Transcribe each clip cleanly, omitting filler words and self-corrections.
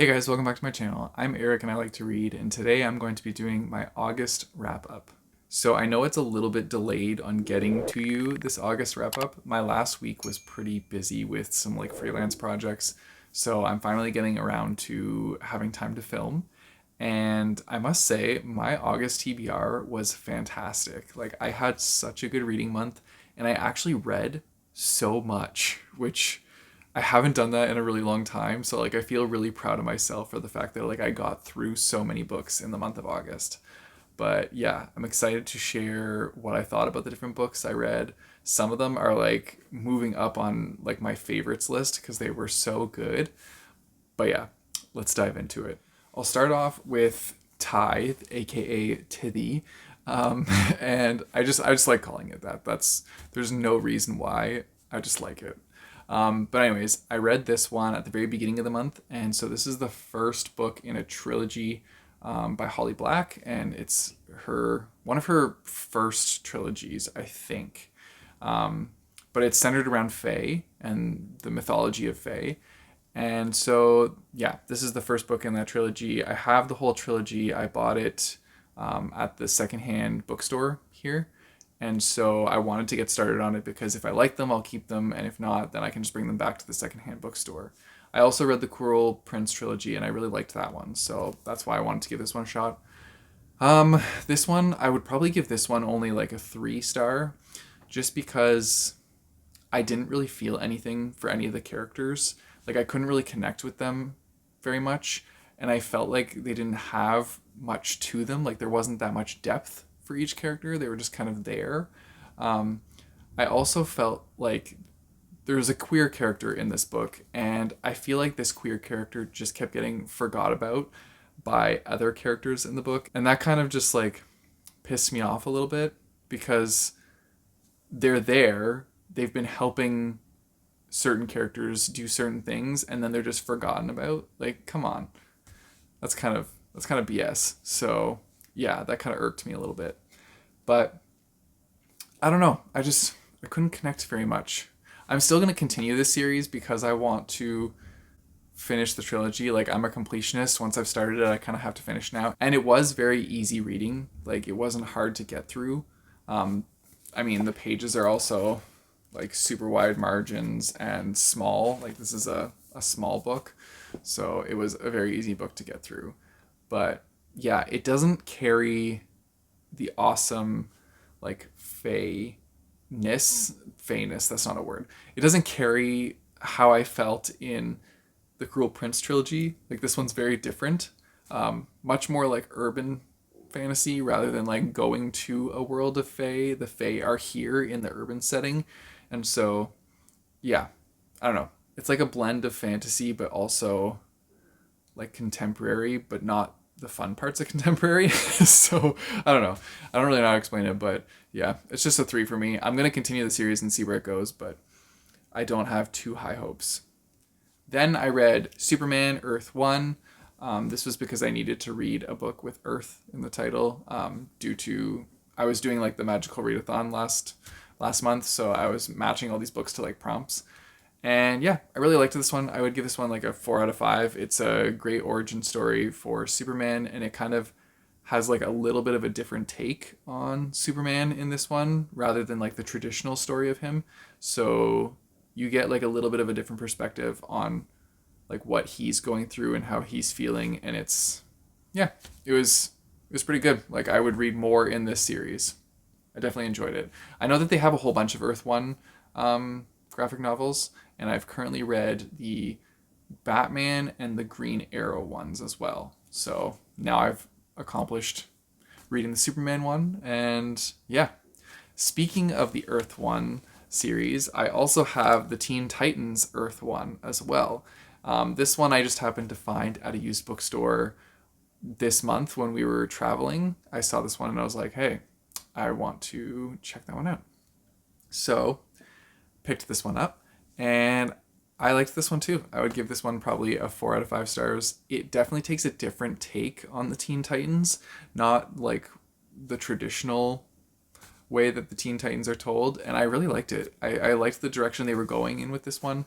Hey guys, welcome back to my channel. I'm Eric and I like to read, and today I'm going to be doing my August wrap up. So I know it's a little bit delayed on getting to you this August wrap up. My last week was pretty busy with some freelance projects, so I'm finally getting around to having time to film. And I must say, my August TBR was fantastic. Like, I had such a good reading month, and I actually read so much, which I haven't done that in a really long time. So, I feel really proud of myself for the fact that, I got through so many books in the month of August. But yeah, I'm excited to share what I thought about the different books I read. Some of them are moving up on my favorites list because they were so good. But yeah, let's dive into it. I'll start off with Tithe, aka Tithy. Um, and I just like calling it that. There's no reason why. I just like it. But anyways, I read this one at the very beginning of the month, and so this is the first book in a trilogy by Holly Black, and it's her one of her first trilogies, I think. But it's centered around Fae and the mythology of Fae. And so, yeah, this is the first book in that trilogy. I have the whole trilogy. I bought it at the secondhand bookstore here. And so I wanted to get started on it because if I like them, I'll keep them. And if not, then I can just bring them back to the secondhand bookstore. I also read the Cruel Prince trilogy and I really liked that one. So that's why I wanted to give this one a shot. This one, I would probably give this one only a 3 star just because I didn't really feel anything for any of the characters. I couldn't really connect with them very much, and I felt like they didn't have much to them. There wasn't that much depth for each character. They were just kind of there. Um, I also felt like there was a queer character in this book, and I feel like this queer character just kept getting forgot about by other characters in the book, and that kind of just pissed me off a little bit because they're there. They've been helping certain characters do certain things and then they're just forgotten about. Come on. That's kind of BS. So, yeah, that kind of irked me a little bit. But I don't know. I couldn't connect very much. I'm still going to continue this series because I want to finish the trilogy. I'm a completionist. Once I've started it, I kind of have to finish now. And it was very easy reading. It wasn't hard to get through. I mean, the pages are also super wide margins and small. This is a small book, so it was a very easy book to get through. But yeah, it doesn't carry the awesome fayness. Fayness, that's not a word. It doesn't carry how I felt in the Cruel Prince trilogy. This one's very different. Much more urban fantasy rather than going to a world of Fae. The Fae are here in the urban setting. And so, yeah, I don't know. It's a blend of fantasy, but also contemporary, but not the fun parts of contemporary. So, I don't know. I don't really know how to explain it, but yeah, it's just a 3 for me. I'm going to continue the series and see where it goes, but I don't have too high hopes. Then I read Superman Earth 1. This was because I needed to read a book with Earth in the title due to I was doing the magical readathon last month, so I was matching all these books to prompts. And yeah, I really liked this one. I would give this one a 4 out of 5. It's a great origin story for Superman, and it kind of has a little bit of a different take on Superman in this one rather than the traditional story of him. So you get a little bit of a different perspective on what he's going through and how he's feeling, and yeah, it was pretty good. I would read more in this series. I definitely enjoyed it. I know that they have a whole bunch of Earth One graphic novels, and I've currently read the Batman and the Green Arrow ones as well. So now I've accomplished reading the Superman one, and yeah. Speaking of the Earth One series, I also have the Teen Titans Earth One as well. This one I just happened to find at a used bookstore this month when we were traveling. I saw this one and I was like, hey, I want to check that one out. So, picked this one up and I liked this one too. I would give this one probably a 4 out of 5 stars. It definitely takes a different take on the Teen Titans, not the traditional way that the Teen Titans are told, and I really liked it. I liked the direction they were going in with this one.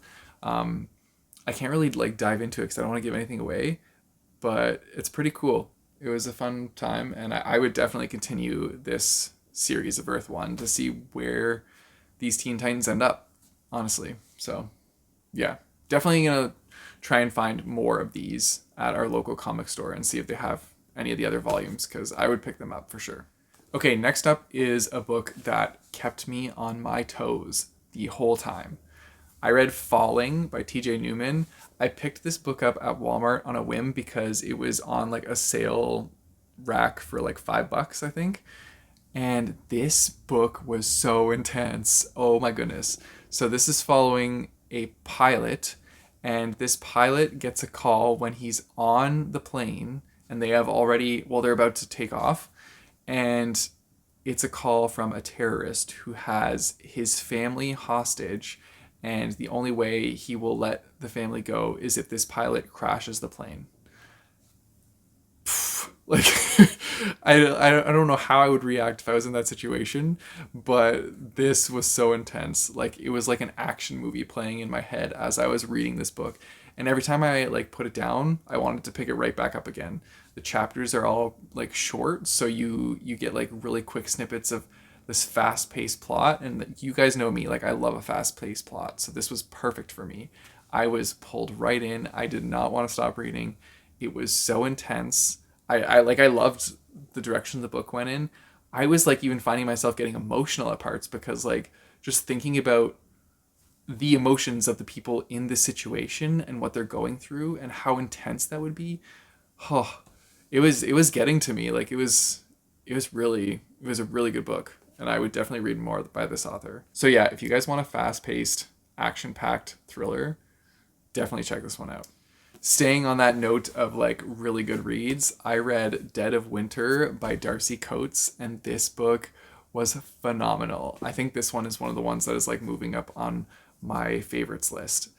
I can't really like dive into it because I don't want to give anything away, but it's pretty cool. It was a fun time, and I would definitely continue this series of Earth One to see where these Teen Titans end up, honestly. So, yeah, definitely gonna try and find more of these at our local comic store and see if they have any of the other volumes, because I would pick them up for sure. Okay, next up is a book that kept me on my toes the whole time. I read Falling by TJ Newman. I picked this book up at Walmart on a whim because it was on like a sale rack for like $5, I think. And this book was so intense. Oh my goodness. So this is following a pilot, and this pilot gets a call when he's on the plane and they have already, well, they're about to take off. And it's a call from a terrorist who has his family hostage, and the only way he will let the family go is if this pilot crashes the plane. Like, I don't know how I would react if I was in that situation, but this was so intense. Like, it was like an action movie playing in my head as I was reading this book. And every time I like put it down, I wanted to pick it right back up again. The chapters are all like short, so you get like really quick snippets of this fast-paced plot, and you guys know me, like I love a fast-paced plot, so this was perfect for me. I was pulled right in. I did not want to stop reading. It was so intense. I loved the direction the book went in. I was like even finding myself getting emotional at parts because like just thinking about the emotions of the people in this situation and what they're going through and how intense that would be. Oh, it was getting to me. Like it was a really good book, and I would definitely read more by this author. So yeah, if you guys want a fast-paced, action-packed thriller, definitely check this one out. Staying on that note of like really good reads, I read Dead of Winter by Darcy Coates, and this book was phenomenal. I think this one is one of the ones that is like moving up on my favorites list.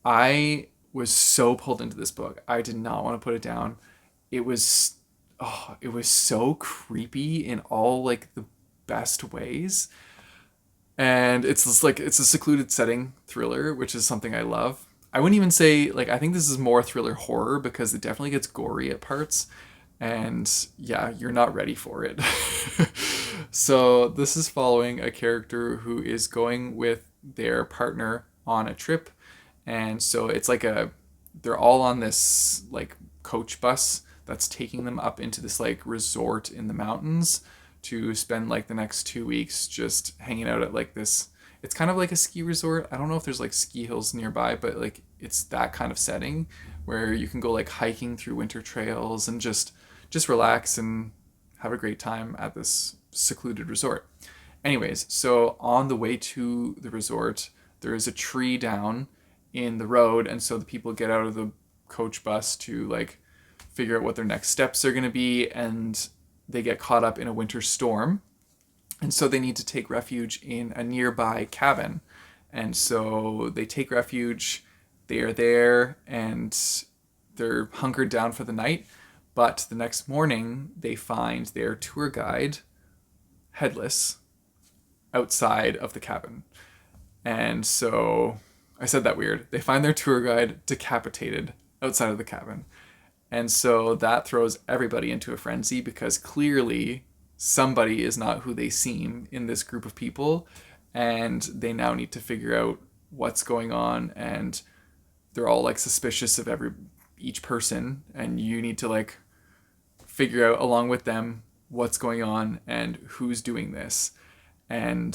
I was so pulled into this book. I did not want to put it down. It was it was so creepy in all like the best ways. And it's just like it's a secluded setting thriller, which is something I love. I wouldn't even say like I think this is more thriller horror because it definitely gets gory at parts, and yeah, you're not ready for it. So this is following a character who is going with their partner on a trip, and so it's like they're all on this like coach bus that's taking them up into this like resort in the mountains to spend like the next 2 weeks just hanging out at like this. It's kind of like a ski resort. I don't know if there's like ski hills nearby, but like it's that kind of setting where you can go like hiking through winter trails and just relax and have a great time at this secluded resort. Anyways, so on the way to the resort, there is a tree down in the road, and so the people get out of the coach bus to like figure out what their next steps are going to be, and they get caught up in a winter storm. And so they need to take refuge in a nearby cabin. And so they take refuge, they are there, and they're hunkered down for the night. But the next morning, they find their tour guide headless outside of the cabin. And so, I said that weird. They find their tour guide decapitated outside of the cabin. And so that throws everybody into a frenzy because clearly somebody is not who they seem in this group of people, and they now need to figure out what's going on, and they're all like suspicious of each person, and you need to like figure out along with them what's going on and who's doing this. And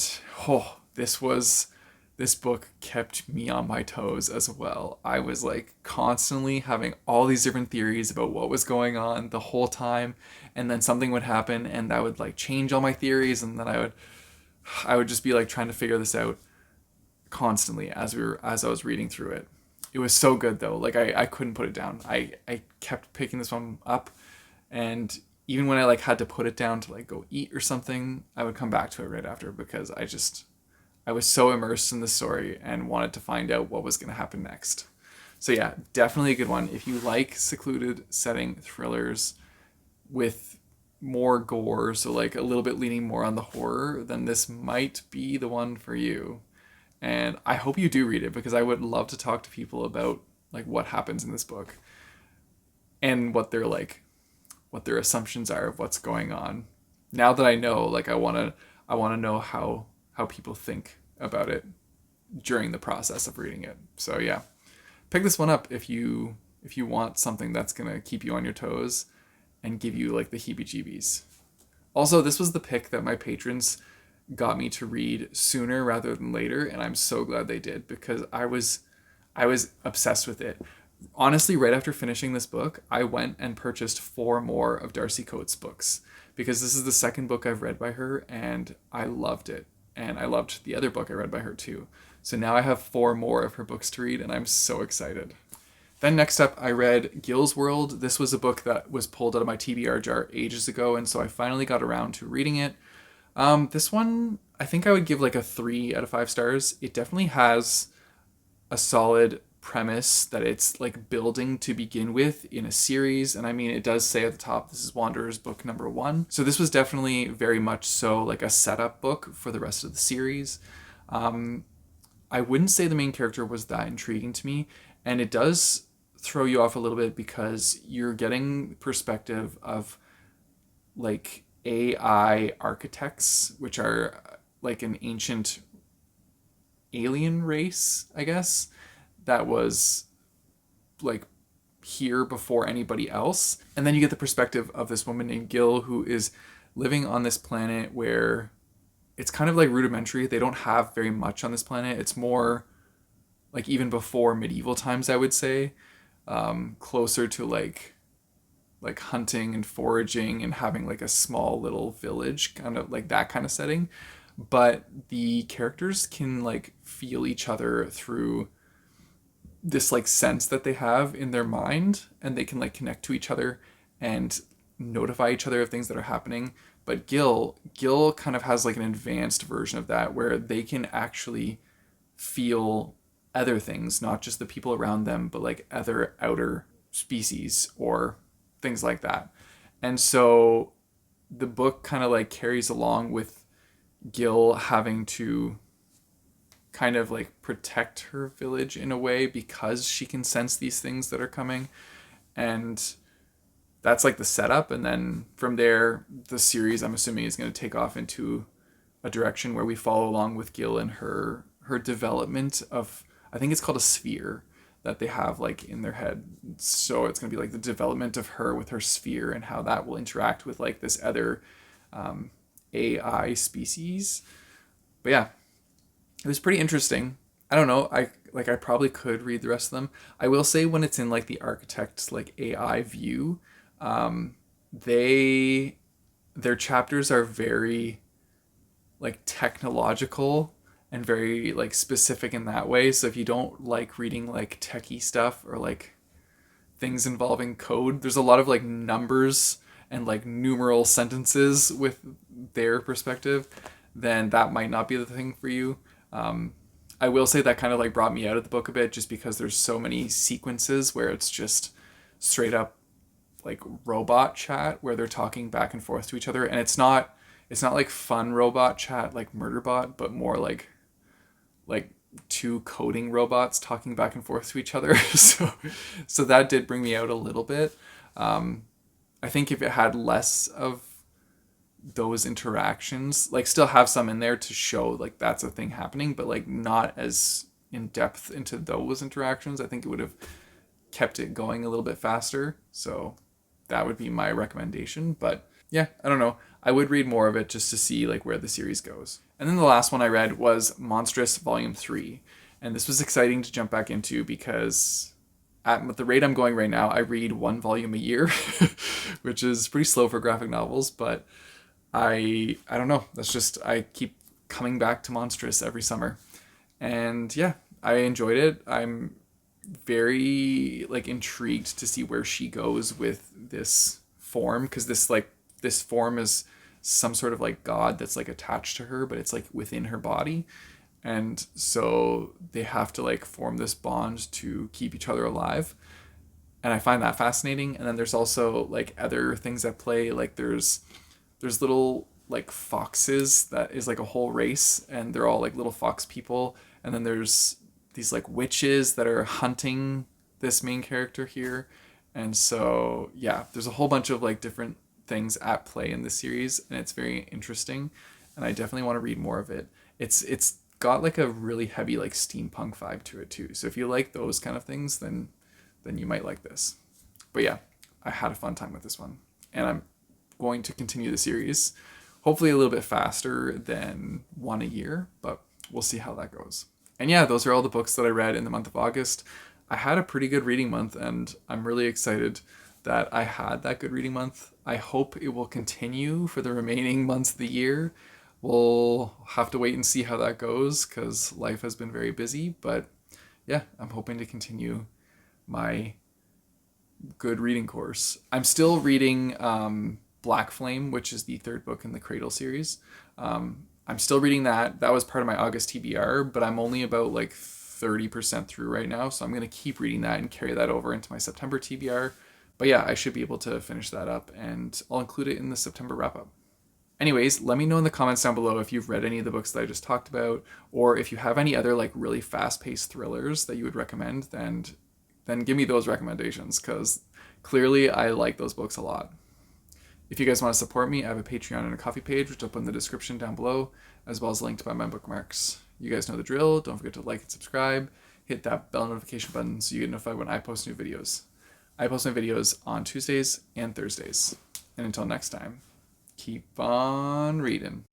this book kept me on my toes as well. I was like constantly having all these different theories about what was going on the whole time, and then something would happen and that would like change all my theories, and then I would just be like trying to figure this out constantly as I was reading through it. It was so good though. Like I couldn't put it down. I kept picking this one up, and even when I like had to put it down to like go eat or something, I would come back to it right after because I was so immersed in the story and wanted to find out what was going to happen next. So yeah, definitely a good one. If you like secluded setting thrillers with more gore, so like a little bit leaning more on the horror, then this might be the one for you. And I hope you do read it because I would love to talk to people about like what happens in this book and what their assumptions are of what's going on. Now that I know, like I want to know how people think about it during the process of reading it. So yeah, pick this one up if you want something that's going to keep you on your toes and give you like the heebie-jeebies. Also, this was the pick that my patrons got me to read sooner rather than later, and I'm so glad they did because I was obsessed with it. Honestly, right after finishing this book, I went and purchased 4 more of Darcy Coates' books because this is the second book I've read by her and I loved it. And I loved the other book I read by her too. So now I have 4 more of her books to read and I'm so excited. Then next up, I read Gill's World. This was a book that was pulled out of my TBR jar ages ago, and so I finally got around to reading it. This one, I think I would give like a 3 out of 5 stars. It definitely has a solid premise that it's like building to begin with in a series. And I mean, it does say at the top, this is Wanderer's book number 1. So this was definitely very much so like a setup book for the rest of the series. I wouldn't say the main character was that intriguing to me. And it does throw you off a little bit because you're getting perspective of like AI architects, which are like an ancient alien race, I guess, that was like here before anybody else. And then you get the perspective of this woman named Gill who is living on this planet where it's kind of like rudimentary. They don't have very much on this planet. It's more like even before medieval times, I would say, closer to like hunting and foraging and having like a small little village, kind of like that kind of setting. But the characters can like feel each other through this like sense that they have in their mind, and they can like connect to each other and notify each other of things that are happening. But Gill kind of has like an advanced version of that where they can actually feel other things, not just the people around them, but like other outer species or things like that. And so the book kind of like carries along with Gill having to kind of like protect her village in a way because she can sense these things that are coming. And that's like the setup. And then from there, the series, I'm assuming, is going to take off into a direction where we follow along with Gill and her development of, I think it's called a sphere that they have like in their head. So it's going to be like the development of her with her sphere and how that will interact with like this other AI species. But yeah, it was pretty interesting. I don't know. I probably could read the rest of them. I will say when it's in like the architect's like AI view, their chapters are very like technological and very like specific in that way. So if you don't like reading like techie stuff or like things involving code, there's a lot of like numbers and like numeral sentences with their perspective, then that might not be the thing for you. I will say that kind of like brought me out of the book a bit just because there's so many sequences where it's just straight up like robot chat where they're talking back and forth to each other, and it's not like fun robot chat like Murderbot, but more like two coding robots talking back and forth to each other. So that did bring me out a little bit. I think if it had less of those interactions, like still have some in there to show like that's a thing happening, but like not as in depth into those interactions, I think it would have kept it going a little bit faster. So that would be my recommendation. But yeah, I don't know. I would read more of it just to see like where the series goes. And then the last one I read was Monstrous Volume 3. And this was exciting to jump back into because at the rate I'm going right now, I read 1 volume a year, which is pretty slow for graphic novels, but I don't know. That's just, I keep coming back to Monstrous every summer. And yeah, I enjoyed it. I'm very like intrigued to see where she goes with this form, because this form is some sort of like god that's like attached to her, but it's like within her body. And so they have to like form this bond to keep each other alive. And I find that fascinating. And then there's also like other things at play. Like there's little like foxes that is like a whole race, and they're all like little fox people. And then there's these like witches that are hunting this main character here. And so, yeah, there's a whole bunch of like different things at play in this series, and it's very interesting. And I definitely want to read more of it. It's got like a really heavy like steampunk vibe to it too. So if you like those kind of things, then you might like this. But yeah, I had a fun time with this one, and I'm going to continue the series. Hopefully a little bit faster than one a year, but we'll see how that goes. And yeah, those are all the books that I read in the month of August. I had a pretty good reading month, and I'm really excited that I had that good reading month. I hope it will continue for the remaining months of the year. We'll have to wait and see how that goes because life has been very busy. But yeah, I'm hoping to continue my good reading course. I'm still reading Black Flame, which is the third book in the Cradle series. I'm still reading that. That was part of my August TBR, but I'm only about like 30% through right now. So I'm going to keep reading that and carry that over into my September TBR. But yeah, I should be able to finish that up, and I'll include it in the September wrap up. Anyways, let me know in the comments down below if you've read any of the books that I just talked about, or if you have any other like really fast-paced thrillers that you would recommend, then give me those recommendations, because clearly I like those books a lot. If you guys want to support me, I have a Patreon and a Coffee page, which I'll put in the description down below, as well as linked by my bookmarks. You guys know the drill. Don't forget to like and subscribe. Hit that bell notification button so you get notified when I post new videos. I post my videos on Tuesdays and Thursdays. And until next time, keep on reading.